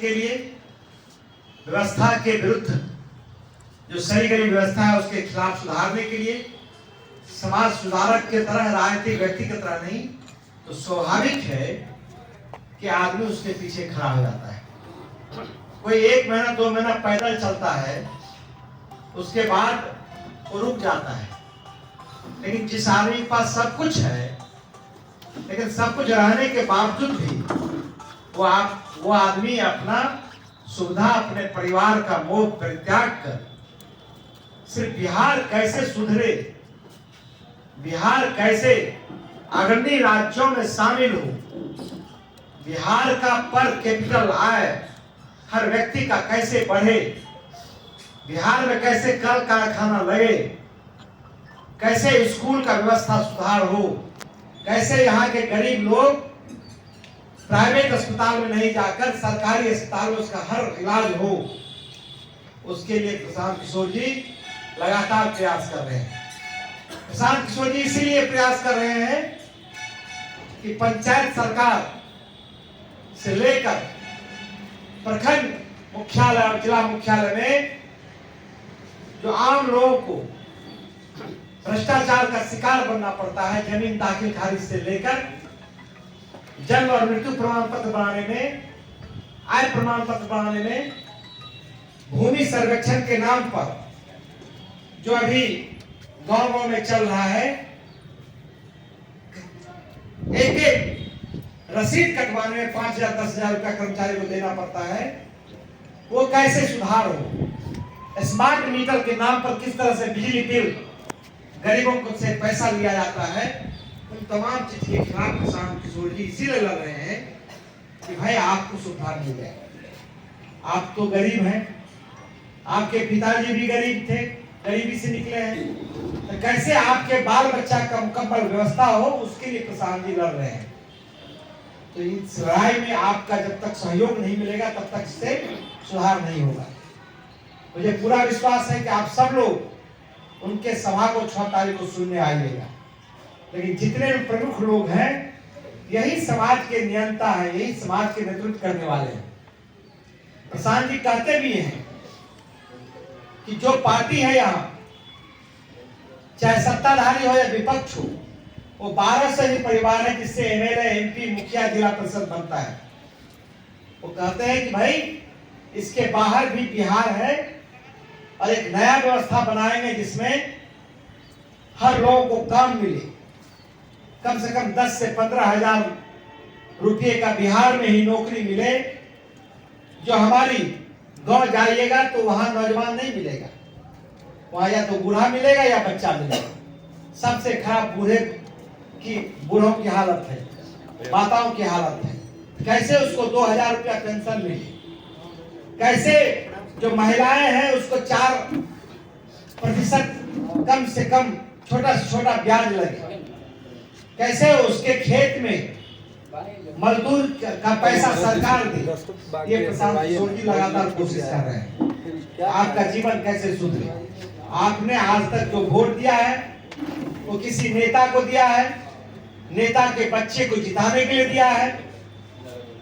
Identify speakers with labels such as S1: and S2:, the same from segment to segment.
S1: के लिए व्यवस्था के विरुद्ध जो सही गरीब व्यवस्था है उसके खिलाफ सुधारने के लिए समाज सुधारक के तरह राजनीतिक व्यक्ति की तरह नहीं तो स्वाभाविक है कि आदमी उसके पीछे खड़ा हो जाता है। कोई 1 महीना 2 महीना पैदल चलता है उसके बाद वो रुक जाता है, लेकिन जिस आदमी के पास सब कुछ है लेकिन सब कुछ रहने के बावजूद भी वो आदमी अपना सुविधा अपने परिवार का मोह परित्याग कर सिर्फ बिहार कैसे सुधरे, बिहार कैसे अग्रणी राज्यों में शामिल हो, बिहार का पर कैपिटल आय हर व्यक्ति का कैसे बढ़े, बिहार में कैसे कल कारखाना लगे, कैसे स्कूल का व्यवस्था सुधार हो, कैसे यहाँ के गरीब लोग प्राइवेट अस्पताल में नहीं जाकर सरकारी अस्पताल में उसका हर इलाज हो, उसके लिए प्रशांत किशोर जी लगातार प्रयास कर रहे हैं। प्रशांत किशोर जी इसीलिए प्रयास कर रहे हैं कि पंचायत सरकार से लेकर प्रखंड मुख्यालय और जिला मुख्यालय में जो आम लोगों को भ्रष्टाचार का शिकार बनना पड़ता है, जमीन दाखिल खारिज से लेकर जन्म और मृत्यु प्रमाण पत्र बनाने में, आय प्रमाण पत्र बनाने में, भूमि सर्वेक्षण के नाम पर जो अभी गांव में चल रहा है, एक रसीद कटवाने में 5,000 10,000 रुपया कर्मचारी को देना पड़ता है, वो कैसे सुधार हो। स्मार्ट मीटर के नाम पर किस तरह से बिजली बिल गरीबों को से पैसा लिया जाता है, उन तमाम चीज के खिलाफ प्रशांत किशोर जी इसीलिए लड़ रहे हैं कि भाई आपको सुधार मिल जाए। आप तो गरीब हैं, आपके पिताजी भी गरीब थे, गरीबी से निकले हैं, तो कैसे आपके बाल बच्चा का मुकम्मल व्यवस्था हो उसके लिए प्रशांत जी लड़ रहे हैं। तो इस लड़ाई में आपका जब तक सहयोग नहीं मिलेगा तब तक इससे सुधार नहीं होगा। मुझे पूरा विश्वास है कि आप सब लोग उनके सभा को 6 तारीख को सुनने आइएगा, लेकिन जितने प्रमुख लोग हैं यही समाज के नियंता है, यही समाज के नेतृत्व करने वाले हैं। प्रशांत जी कहते भी हैं कि जो पार्टी है यहाँ चाहे सत्ताधारी हो या विपक्ष हो, वो 12 से ही परिवार है जिससे एमएलए एमपी मुखिया जिला परिषद बनता है। वो कहते हैं कि भाई इसके बाहर भी बिहार है और एक नया व्यवस्था बनाएंगे जिसमें हर लोगों को काम मिले, कम से कम 10 से 15,000 रुपये का बिहार में ही नौकरी मिले। जो हमारी गांव जाइएगा तो वहां नौजवान नहीं मिलेगा, वहां या तो बूढ़ा मिलेगा या बच्चा मिलेगा। सबसे खराब बूढ़ों की हालत है, माताओं की हालत है। कैसे उसको 2,000 रुपया पेंशन मिले, कैसे जो महिलाएं हैं उसको 4% कम से कम छोटा से छोटा ब्याज लगे, कैसे उसके खेत में मजदूर का पैसा सरकार दे। ये प्रशांत किशोर जी लगातार कोशिश कर रहे हैं आपका जीवन कैसे सुधरे। आपने आज तक जो वोट दिया है वो किसी नेता को दिया है, नेता के बच्चे को जिताने के लिए दिया है,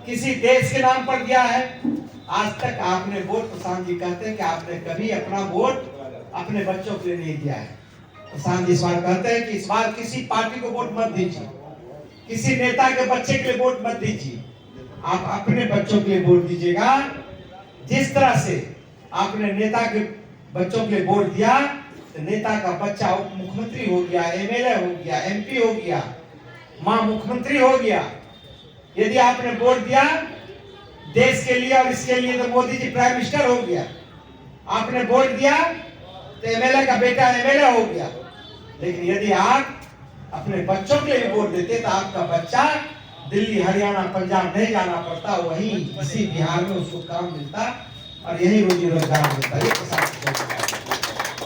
S1: किसी देश के नाम पर दिया है। आज तक आपने वोट, प्रशांत जी कहते हैं कि आपने कभी अपना वोट अपने बच्चों के लिए नहीं दिया है। प्रशांत जी इस बार कहते हैं कि इस बार किसी पार्टी को वोट मत दीजिए, किसी नेता के बच्चे के लिए वोट मत दीजिए, आप अपने बच्चों के लिए वोट दीजिएगा। जिस तरह से आपने नेता के बच्चों के लिए वोट दिया तो नेता का बच्चा उप मुख्यमंत्री हो गया, एमएलए हो गया, एमपी हो गया, मां मुख्यमंत्री हो गया। यदि आपने वोट दिया देश के लिए और इसके लिए तो मोदी जी प्राइम मिनिस्टर हो गया। आपने वोट दिया तो एमएलए का बेटा एमएलए हो गया। लेकिन यदि आप अपने बच्चों के लिए वोट देते तो आपका बच्चा दिल्ली हरियाणा पंजाब नहीं जाना पड़ता, वहीं इसी बिहार में उसको काम मिलता और यही रोजी रोजगार मिलता। ये